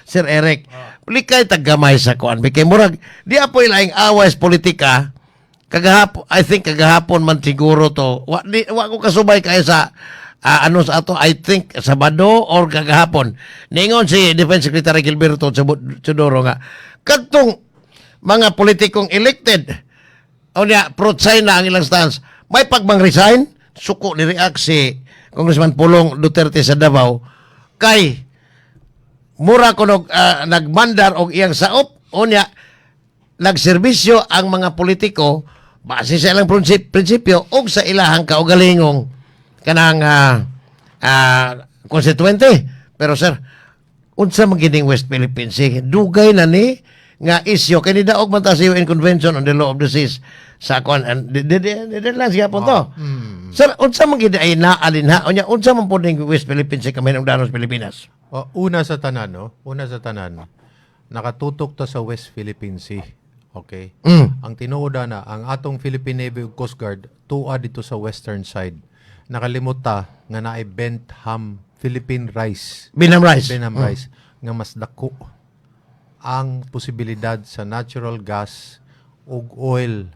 Sir Eric. Likay tagamay sa kuan. Kay murag di apoy laing awas politika. Kagahapon, I think kagahapon man siguro to. Wa ko kasubay kay sa ano sa ato, I think Sabado or kagahapon. Ningon si Defense Secretary Gilberto Chodoro nga kadtong mga politikong elected o niya pro-China ang ilang stance. May pagmang-resign, suko ni react si Congressman Pulong Duterte sa Davao kay mura ko nagmandar og iyang saop o niya nagserbisyo ang mga politiko base sa ilang prinsipyo o sa ilahang kaugalingong kanang konstituente. Pero sir, unsa man gining West Philippine Sea? Dugay na ni nga isyo kay nidaog man ta sa UN Convention on the Law of the Seas sa kon lang siya po to. Sir, unsa man gid ay naalinha o nya unsa man pud ning West Philippine Sea kami ng danos Pilipinas? Una sa tanan, no? Una sa tanan, nakatutok to sa West Philippine Sea. Okay? Ang tinuoda na, ang atong Philippine Navy ug Coast Guard, tuwa dito sa western side. Nakalimot ta nga naay Bentham Philippine Rice. Benham Rice. Benham Rice. Nga mas dako ang posibilidad sa natural gas ug oil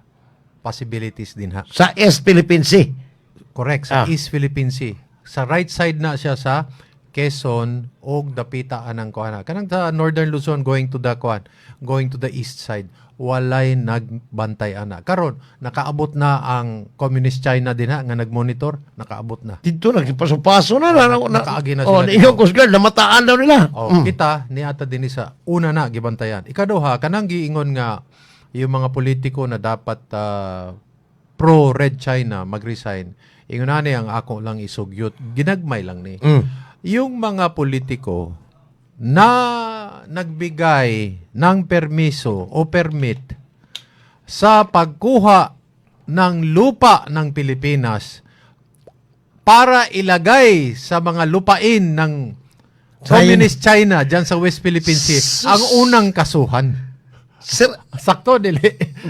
possibilities din ha. Sa East Philippine Sea. Correct, sa East Philippine Sea. Sa right side na siya sa Quezon og dapita anang kuan. Kanang sa Northern Luzon going to the east side. Walay nagbantay ana. Karon nakaabot na ang Communist China din ha nga nagmonitor, nakaabot na. Dito nagpaso-paso na. Nakaagi na sila. Oh, yung Coast Guard namataan daw nila. Kita niata din sa una na gibantayan. Ikaduha kanang giingon nga yung mga politiko na dapat pro Red China mag-resign. Ingon na ni ang ako lang isugyot. Ginagmay lang ni. Yung mga politiko na nagbigay ng permiso o permit sa pagkuha ng lupa ng Pilipinas para ilagay sa mga lupain ng Communist China dyan sa West Philippine Sea, ang unang kasuhan. Sir, Sakto, dili.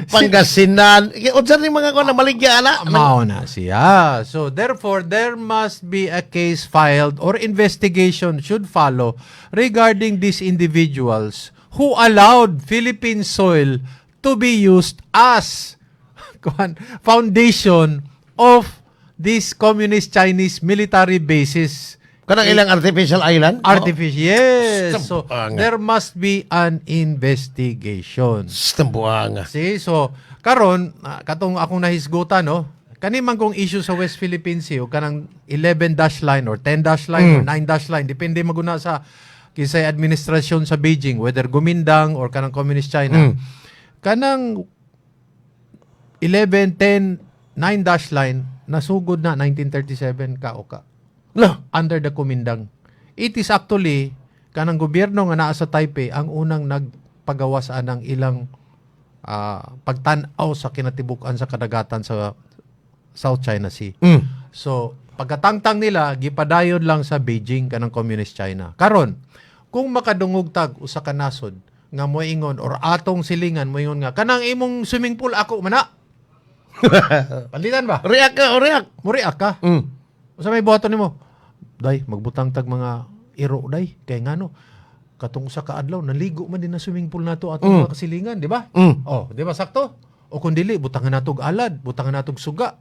Pangasinan. Unsa ni mga ko na maligya ana? Mao na siya. So, therefore, there must be a case filed or investigation should follow regarding these individuals who allowed Philippine soil to be used as foundation of these Communist Chinese military bases. Kanang ilang artificial island? Artificial, yes. So, Stambuanga. there must be an investigation. Stambuanga. See, so karon katong akong nahisgutan no, kani man kong issue sa West Philippine Sea o kanang 11 dash line or 10 dash line or 9 dash line depende maguna sa kisay administrasyon sa Beijing whether Gumindang or kanang Communist China. Kanang 11, 10, 9 dash line nasugod na 1937 ka o ka No. under the Kumindang. It is actually kanang gobyerno nga naa sa Taipei ang unang nagpagawa sa anang ilang pagtan-aw sa kinatibuk-an sa kadagatan sa South China Sea. So, pagkatangtang nila, gipadayon lang sa Beijing kanang Communist China. Karon, kung makadungog tag usa ka nasod nga moingon or atong silingan moingon nga kanang imong swimming pool ako mana. Palitan ba? React ka o react? Muriak ka. Sa may buhaton nimo, day magbutang tag mga iro day kay ngano katong sa kaadlaw naligo man din na swimming pool nato atong mga kasilingan, di ba? Oh, di ba sakto? O kun dili butangan natog alad, butangan natog suga.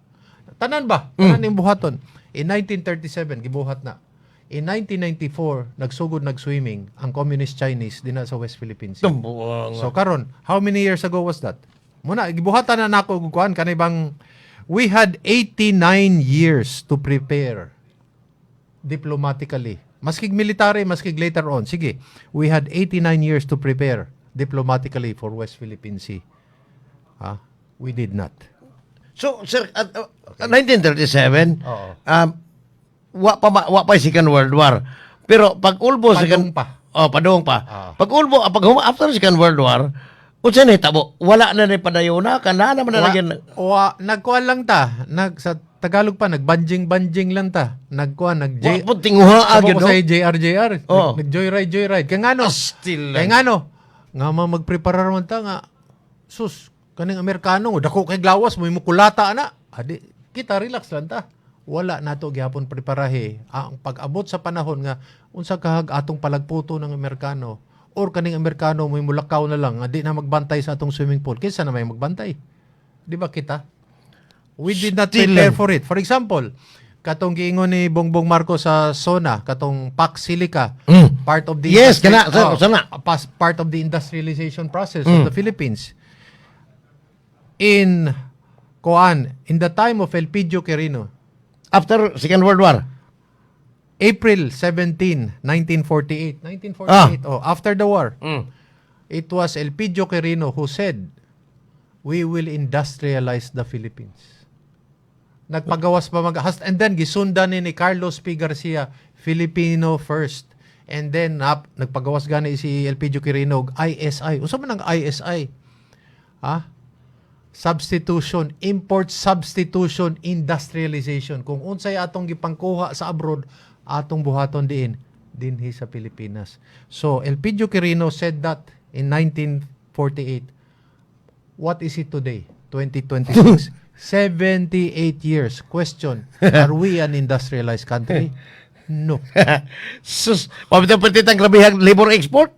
Tanan ba? Tanan ning buhaton. In 1937 gibuhat na. In 1994 nagsugod nag-swimming ang Communist Chinese dinha sa West Philippine Sea. Stambuanga. So karon, how many years ago was that? Muna gibuhatan na nako kuan kanay bang we had 89 years to prepare diplomatically. Maskig military, maskig later on. Sige, we had 89 years to prepare diplomatically for West Philippine Sea. We did not. So, sir, 1937, Oo. wa pa Second World War. Pero pag ulbo Padung pa. Padung pa. Pag ulbo, after Second World War, unsa ni tabo? Wala na ni padayona kana naman na lagyan. Nagkuan lang ta. Sa Tagalog pa, nagbanjing-banjing lang ta. Nagkuan, Wa po tinguha Sabi gyud ko no. sa JR. Oo. Nag-joyride. Kaya nga no? Still. Kaya nga no? Nga magprepara naman ta nga. Sus, kaning Amerikano, dako kay glawas, may mukulata na. Adi, kita relax lang ta. Wala nato gihapon preparahe. Ang pag-abot sa panahon nga, unsa kahag atong palagputo ng Amerikano, or kaning Amerikano may mulakaw na lang nga di na magbantay sa atong swimming pool kinsa na may magbantay, di ba kita? We did not Still prepare lang. for it. For example, katong giingon ni Bongbong Marcos sa SONA, katong PAC Silica, part of the Yes, kana, sana. part of the industrialization process of the Philippines. In the time of Elpidio Quirino, After Second World War. April 17, 1948. 1948, after the war. It was Elpidio Quirino who said, "We will industrialize the Philippines." Nagpagawas pa and then gisundan ni Carlos P. Garcia, Filipino first. And then nagpagawas gani si Elpidio Quirino ISI. Unsa man ang ISI? Substitution, import substitution, industrialization. Kung unsay atong gipangkuha sa abroad, atong buhaton dinhi sa Pilipinas. So Elpidio Quirino said that in 1948. What is it today? 2026. 78 years. Question, are we an industrialized country? No. Sus, pabita-pati ang grabihang labor export.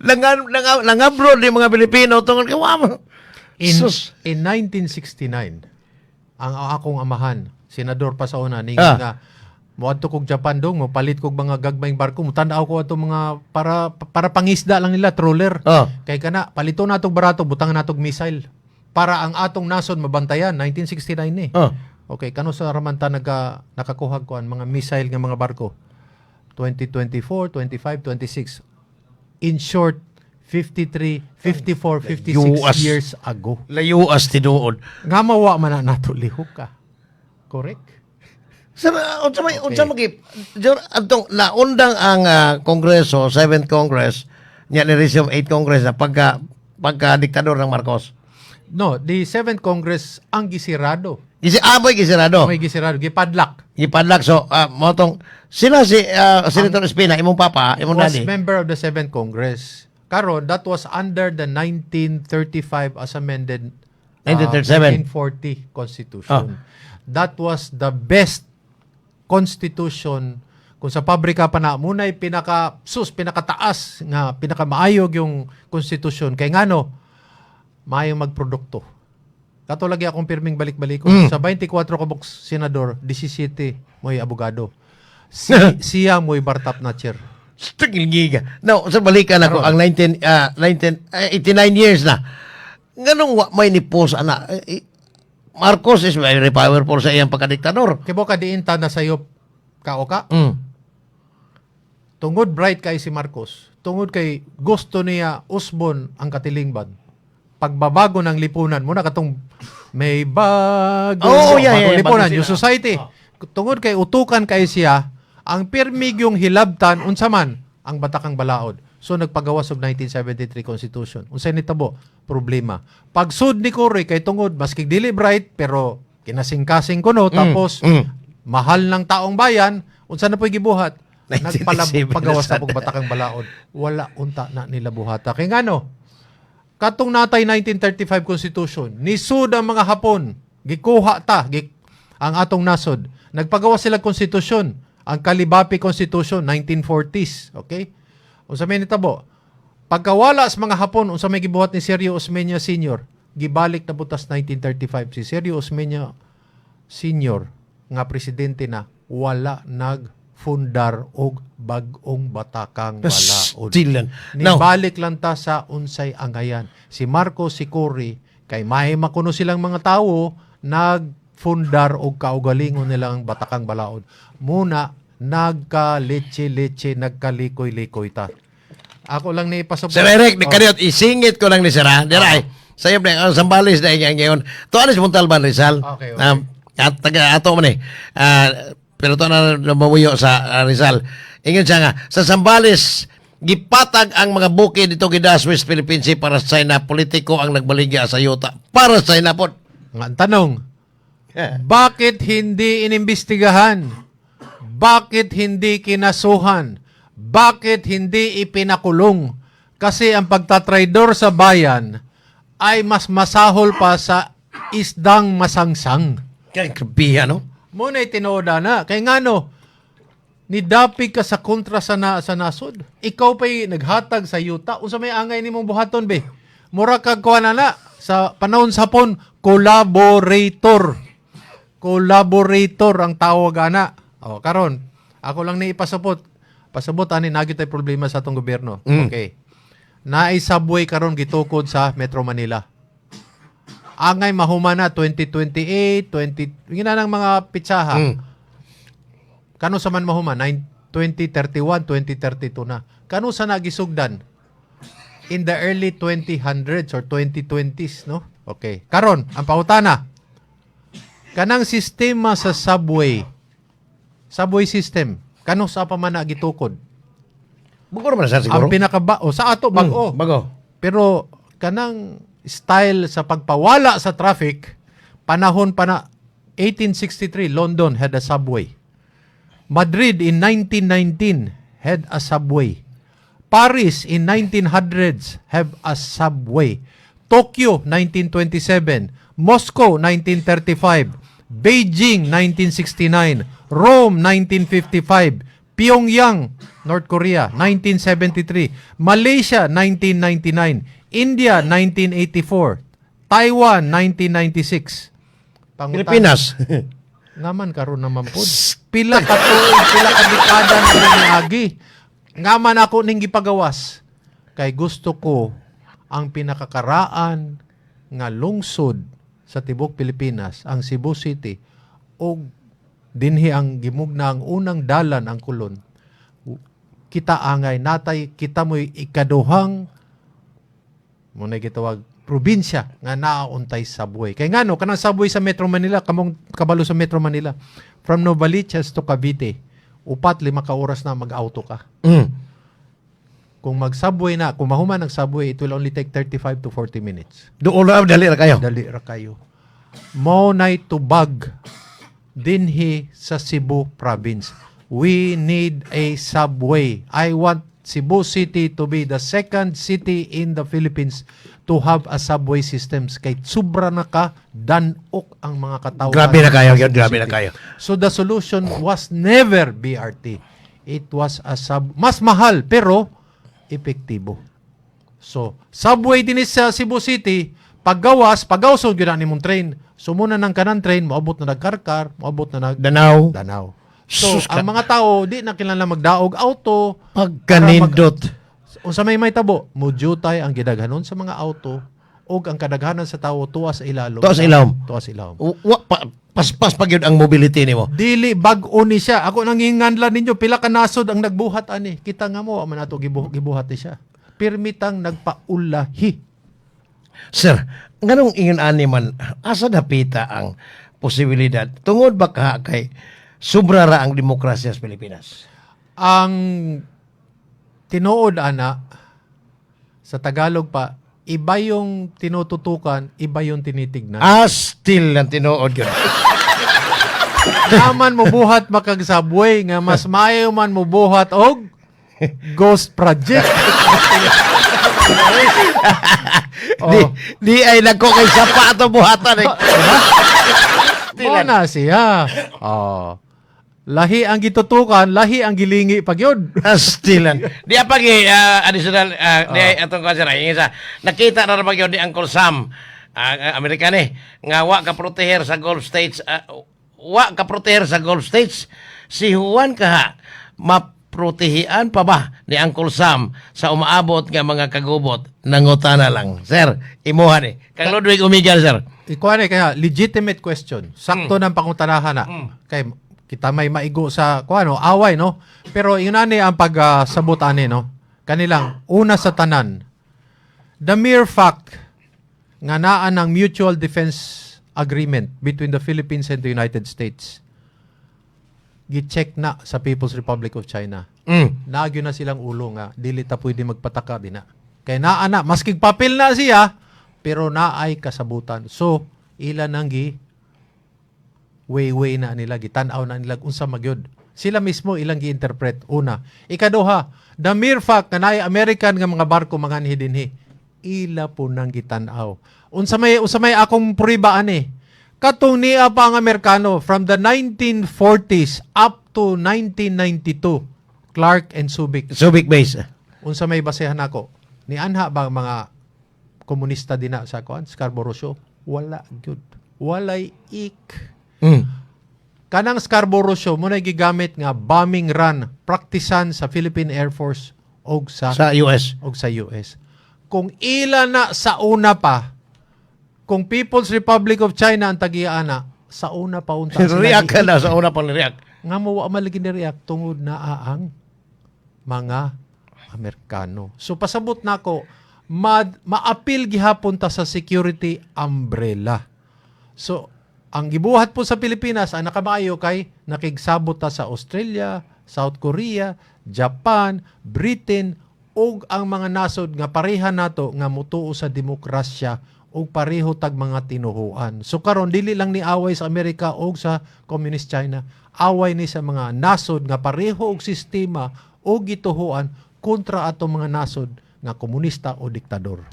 Langabroad yung mga Pilipino tungkol kawam. Sus. In 1969, ang akong amahan, senador pa sa una, ningon nga, moadto kog Japan dong, palit kog mga gagmayng barko, mutanaw ko ato mga para pangisda lang nila, trawler. Kay kana, palito natong barato, butangan natong missile. Para ang atong nasod mabantayan, 1969 ni. Okay, kano sa ramanta nakakuha ko ang mga missile nga mga barko? 2024, 25, 26. In short, 53, 54, 56 Yuas. years ago. Layuas tinuod. Nga mawa man na nato lihok ka. Correct? Unsa magip adtong naundang ang Kongreso, 7th Congress, nya ni Resume 8th Congress na pagka diktador ng Marcos. No, the 7th Congress ang gisirado. Aboy gisirado. May gisirado, gipadlak. Ipadlak. So, motong, sila si Senator Espina, imong papa, imong Was daddy. member of the 7th Congress. Karon, that was under the 1935 as amended 1937. 1940 Constitution. That was the best Constitution kung sa pabrika pa na muna'y pinakataas nga pinakamaayog yung Constitution kay ngano maayong magprodukto. Kato lagi akong pirming balik-balik ko. Sa 24 kabuk senador, 17 mo'y abogado. Siya mo'y bartap na chair. Giga. Now, sa balikan ako, ang 89 years na. Ganong may nipos, ana. Marcos is very powerful sa iyang pagkadiktador. Kibo ka diin ta na sayop ka. Tungod bright kay si Marcos. Tungod kay gusto niya usbon ang katilingban. Pagbabago ng lipunan muna katong may bagong lipunan, bagong yung society. Tungod kay utukan kay siya, ang pirmig yung hilabtan, unsa man, ang batakang balaod. So nagpagawas og 1973 Constitution. Unsay nitabo? Problema. Pagsud ni Cory kay tungod, maski dili bright, pero kinasing-kasing kuno, tapos mahal ng taong bayan, unsa na po'y gibuhat? 1987 Nagpagawas na pong batakang balaod. Wala unta na nila buhata. Kaya ngano, katong natay 1935 Constitution, nisud ang mga Hapon, gikuha ang atong nasod. Nagpagawa sila konstitusyon, ang Kalibapi Constitution, 1940s. Okay? Unsa may nitabo? Pagkawala sa mga Hapon, unsa may gibuhat ni Sergio Osmeña Sr., gibalik na butas 1935. Si Sergio Osmeña Sr., nga presidente na, wala nagfundar og bag-ong batakang balaod. Still. Now, Nibalik lang ta sa unsay angayan. Si Marcos, si Cory, kay may makuno silang mga tawo, nagfundar og kaugalingon nilang batakang balaod. Muna, nagka-leche-leche, nagkalikoy-likoy ta. Ako lang ni ipasok. Sir Eric, kaniyot, isingit ko lang ni Sir, Diray, sayo na, ang Sambales na ngayon. Tuanis Montalban, Rizal. Okay. At taga-ato man pero to na mamuyo sa Rizal. Ingon siya nga, sa Sambales, gipatag ang mga bukid dito gidas West Philippine Sea para sa China, politiko ang nagbaligya sa yuta para sa China po. Nga tanong, bakit hindi inimbestigahan? Bakit hindi kinasuhan? Bakit hindi ipinakulong? Kasi ang pagtatraidor sa bayan ay mas masahol pa sa isdang masangsang. Kaya krabiya, no? Muna'y tinooda na. Kaya nga no, Nidapig ka sa kontra sa nasod. Ikaw pa'y naghatag sa yuta. Unsa may angay ni mong buhaton, be? Mura kag kuha na sa panahon sa hapon, collaborator. Collaborator ang tawag ana. O, karon, ako lang ni ipasabot. Pasabot ani nagyo tay problema sa atong gobyerno. Okay. Naay subway karon gitukod sa Metro Manila. Angay mahuman na 2028, 20 mga pitsaha. Kano sa man mahuman 2031, 2032 na. Kano sa nagisugdan in the early 2000s or 2020s, no? Okay. Karon, ang pautana. Kanang sistema sa subway system, kano sa pa man na gitukod? Bugo naman sir siguro. Ang sa ato bago. Bago. Pero kanang style sa pagpawala sa traffic, panahon pa na 1863, London had a subway. Madrid in 1919 had a subway. Paris in 1900s have a subway. Tokyo 1927, Moscow 1935, Beijing 1969, Rome 1955, Pyongyang, North Korea 1973, Malaysia 1999, India 1984, Taiwan 1996. Pilipinas. Ngaman karon naman po. Pila ka tuig, pila ka dekada na niagi. Ngaman ako ning gipagawas. Kay gusto ko ang pinakakaraan nga lungsod sa tibok Pilipinas, ang Cebu City, o dinhi ang gimugna ang unang dalan ang kulon. Kita angay natay kita mo'y ikaduhang muna gitawag probinsya nga naauntay subway. Kay ngano kanang subway sa Metro Manila, kamong kabalo sa Metro Manila, from Novaliches to Cavite, 4-5 ka oras na mag-auto ka. Kung mag-subway na, kung mahuman ang subway, it will only take 35 to 40 minutes. Doon na dali ra kayo. Dali ra kayo. Mao nay tubag dinhi sa Cebu province. We need a subway. I want Cebu City to be the second city in the Philippines to have a subway systems kay sobra na ka danok ang mga katao. Grabe na kayo, grabe na kayo. So the solution was never BRT. It was a mas mahal pero epektibo. So subway din sa Cebu City, paggawsod gyud ani mong train. Sumuna ng kanan train, moabot na nagkarkar, moabot na Danau. So, Sus, ang mga tao, di na kinala magdaog auto. Pagkanindot. Unsa may tabo, mujutay ang gidaghanon sa mga auto o ang kadaghanan sa tao tuwas sa ilalom. Tuwas sa ilawom. Paspas pag yun ang mobility nimo. Dili bag-o ni siya. Ako nang hinganlan ninyo, pila ka nasod ang nagbuhat ani. Kita nga mo, man ato gibuhat ni siya. Pirmitang nagpaulahi. Sir, nganong ingon ani man asa dapita ang posibilidad tungod ba ka kay sobra ra ang demokrasya sa Pilipinas? Ang tinuod ana sa Tagalog pa, iba yung tinututukan, iba yung tinitignan. Still ang tinuod yun. Naman mo buhat makag-subway nga mas maayo man mo buhat og ghost project. Di ay nagko kay sapa ato buhatan eh. Mo na siya. Lahi ang gitutukan, lahi ang gilingi pagyod. Stilan. Di apa gi additional di atong kasi ra isa. Nakita na ba gyud ni Uncle Sam Amerikano nga wa ka proteher sa Gulf States si Juan kaha maprotehian pa ba ni Uncle Sam sa umaabot nga mga kagubot nangutana lang. Sir, imuha ni. Kang Ludwig Umigal, sir. Ikuha kaya legitimate question. Sakto ng pangutanahan na. Kay kita may maigo sa away, no? Pero yun ani ang pagsabot ani, no? Kanilang una sa tanan. The mere fact nga naa ng mutual defense agreement between the Philippines and the United States. Gi-check na sa People's Republic of China. Nagyo na silang ulo nga dili ta pwede magpataka din na. Kay naa na maskig papel na siya pero naay kasabutan. So ila nang way na nila, gitan-aw na nila unsa magyod. Sila mismo ilang gi-interpret. Una. Ikaduha, the mere fact na naay American nga mga barko manganhi dinhi, ila po nang gitan-aw. Unsa may akong puriba ani, Katong niya pa ang Amerikano from the 1940s up to 1992, Clark and Subic. Subic base. Unsa may basehan ako? Ni anha ba ang mga komunista din na sa kuan Scarborough Show? Wala good. Walay ik. Mm. Kanang Scarborough Show mo na gigamit nga bombing run praktisan sa Philippine Air Force og Sa US. US. Kung ila na sa una pa, kung People's Republic of China ang tagiana, sa una pa unta React ka na sa una pang react. nga mo wa malagi ni react tungod na ang mga Amerikano. So pasabot nako maapil gihapon ta sa security umbrella. So ang gibuhat po sa Pilipinas ang nakamaayo kay nakigsabot ta sa Australia, South Korea, Japan, Britain ug ang mga nasod nga pareha nato nga mutuo sa demokrasya ug pareho tag mga tinuhuan. So karon dili lang ni away sa Amerika ug sa Communist China, away ni sa mga nasod nga pareho og sistema o gituhuan kontra atong mga nasod nga komunista o diktador.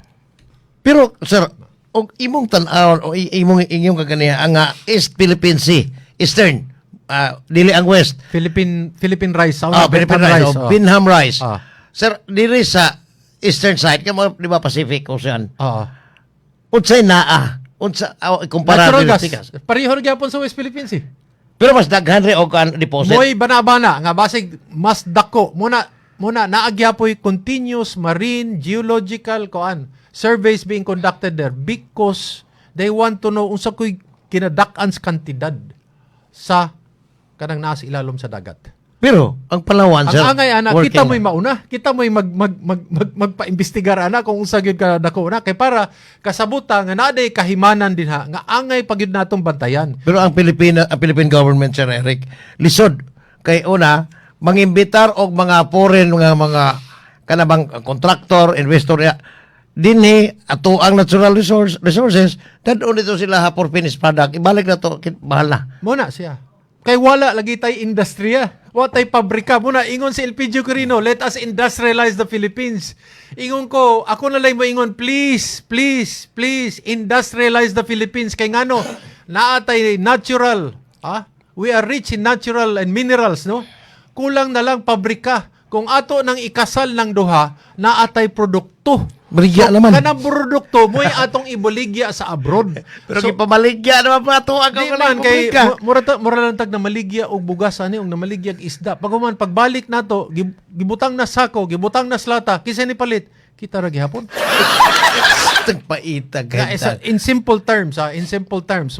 Pero sir, og imong tan-awon o imong inyong kaganiha ang East Philippine Sea, Eastern, dili ang West. Philippine rice, Philippine rice, Binham rice. Ah. Sir, dili sa Eastern side, kamo di ba Pacific Ocean. Unsay naa? Unsa kumpara Natural gas. Pilipinas? Pareho ra gyapon sa West Philippines eh. Pero mas daghan ri og kan deposit. Moy banabana nga basig mas dako muna naagyapoy continuous marine geological surveys being conducted there because they want to know unsa koy kinadak-an sa kantidad sa kanang naa sa ilalom sa dagat. Pero ang Palawan sir, Ang angay ana working kita mo'y mauna, kita mo'y magpa-imbestigar ana kung unsa gyud ka dako na kay para kasabuta nga naday kahimanan din ha nga angay pagyud natong bantayan. Pero ang Philippine government sir Eric, lisod kay una mangimbitar og mga foreign mga kanabang contractor, investor ya dinhi ato ang natural resources dadon dito sila ha for finished product ibalik na to bahala. Muna siya. Kay wala lagi tay industriya. Wa tay pabrika. Muna, ingon si LPG Quirino, let us industrialize the Philippines. Ingon ko, ako na lang mo ingon, please, industrialize the Philippines. Kay ngano, naatay natural. We are rich in natural and minerals, no? Kulang na lang pabrika. Kung ato nang ikasal ng duha, naatay produkto. Baligya naman. Kanang produkto mo'y atong ibaligya sa abroad. Pero gipabaligya naman pa ato ang Di man kay mura lang tag na maligya og bugas ani og na maligya og isda. Paghuman pagbalik nato gibutang na sako, gibutang na slata, kisa ni palit kita ra gihapon. Tagpaita In simple terms,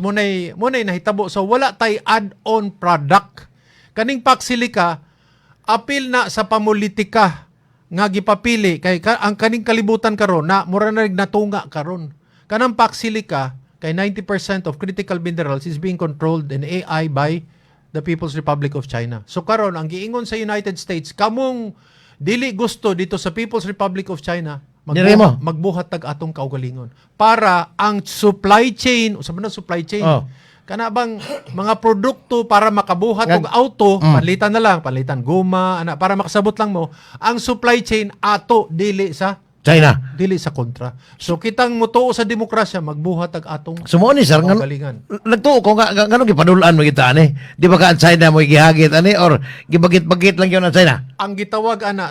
munay nahitabo so wala tay add-on product. Kaning paksilika apil na sa pamulitika nga gipapili kay ang kaning kalibutan karon na mura na natunga karon. Kanang paksilika kay 90% of critical minerals is being controlled in AI by the People's Republic of China. So karon ang giingon sa United States kamong dili gusto dito sa People's Republic of China magbuhat tag atong kaugalingon para ang supply chain usa man ang supply chain kana bang mga produkto para makabuhat og auto palitan guma ana para makasabot lang mo ang supply chain ato dili sa kontra. So kitang mutuo sa demokrasya magbuhat ag atong sumo ni sir kaugalingan. Nagtuo ko ngano gipadulan mo kita ani di ba ka ang China mo gihagit ani or gibagit-bagit lang yon ang China ang gitawag ana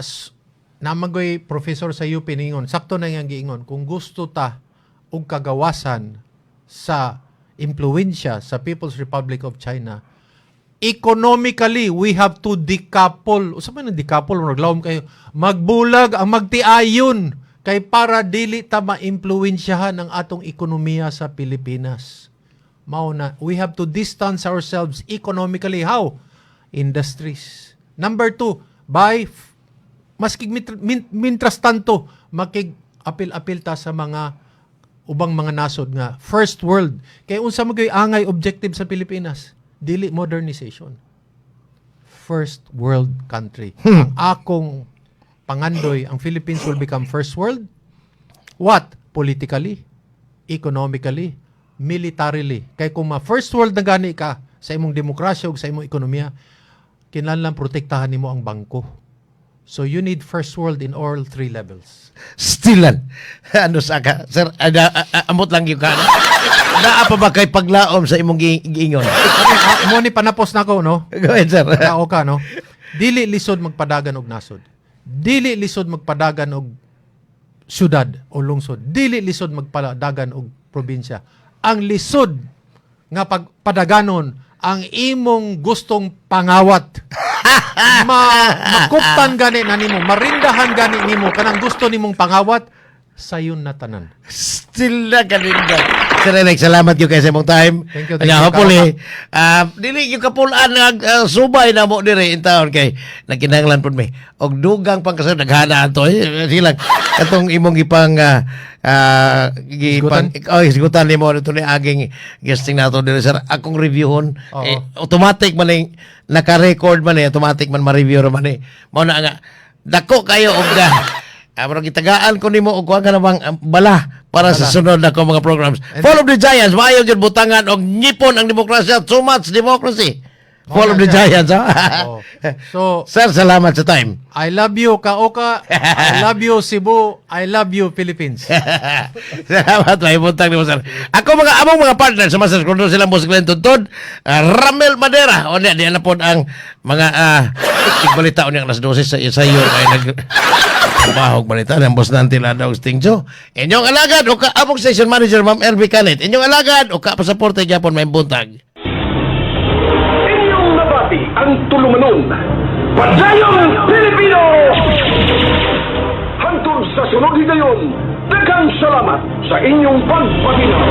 namagoy professor sa UP ningon sakto na yang giingon kung gusto ta og kagawasan sa impluwensya sa People's Republic of China, economically, we have to decouple. Usa man ang decouple, naglawom kayo, magbulag ang magtiayon kay para dili ta maimpluwensyahan ang atong ekonomiya sa Pilipinas. Mauna, we have to distance ourselves economically. How? Industries. Number 2, by maskig mintras tanto, makig-apil-apil ta sa mga ubang mga nasod nga first world kay unsa magay angay objective sa Pilipinas dili modernization first world country ang akong pangandoy ang Philippines will become first world what politically economically militarily kay kung ma first world na gani ka sa imong demokrasya ug sa imong ekonomiya kinahanglan protektahan nimo ang bangko. So you need first world in all 3 levels. Stilan. Ano saka? Sir, amot lang yung naa pa ba kay paglaom sa imong giingon? Mo ni panapos na ko, no? Go ahead, sir. Tao ka, no? Dili lisod magpadagan og nasod. Dili lisod magpadagan og syudad o lungsod. Dili lisod magpadagan og probinsya. Ang lisod nga pagpadaganon ang imong gustong pangawat. Makuptan gani na nimo, marindahan gani nimo kanang gusto nimong pangawat sayon na tanan. Still na kalinda. Sir Alex, salamat yung kayo sa imong time. Thank you, Hopefully, dili yung kapulaan na subay na mo dire in town kay nagkinahanglan po mi. Og dugang pang kasar naghanaan to. Silang katong imong gipang sigutan ni mo ito ni aging guesting nato dire sir. Akong reviewon. Oo. Automatic man yung naka-record man automatic man ma-review man Mao na nga dako kayo og pero gitagaan ko nimo og kuha ka namang bala para sa sunod na ko mga programs. Fall of the Giants, maayo gyud butangan og ngipon ang demokrasya. Too much democracy. Fall of the Giants, ha? Oo. So, Sir, salamat sa time. I love you, Kaoka. I love you, Cebu. I love you, Philippines. Salamat, may buntag ni mo, sir. Ako among mga partner sa Masters kung silang musik lang tuntun, Ramel Madera. O niya, diyan na po ang mga igbalita o niya alas 12 sa iyo ay bahog balita ng boss natin Ladaw Stingjo. Inyong alagad o ka among station manager Ma'am LB Canet. Inyong alagad o ka pasaporte gyapon may buntag. Inyong nabati ang tulumanon. Padayong Pilipino! Hantod sa sunod higayon, daghang salamat sa inyong pagpaminaw.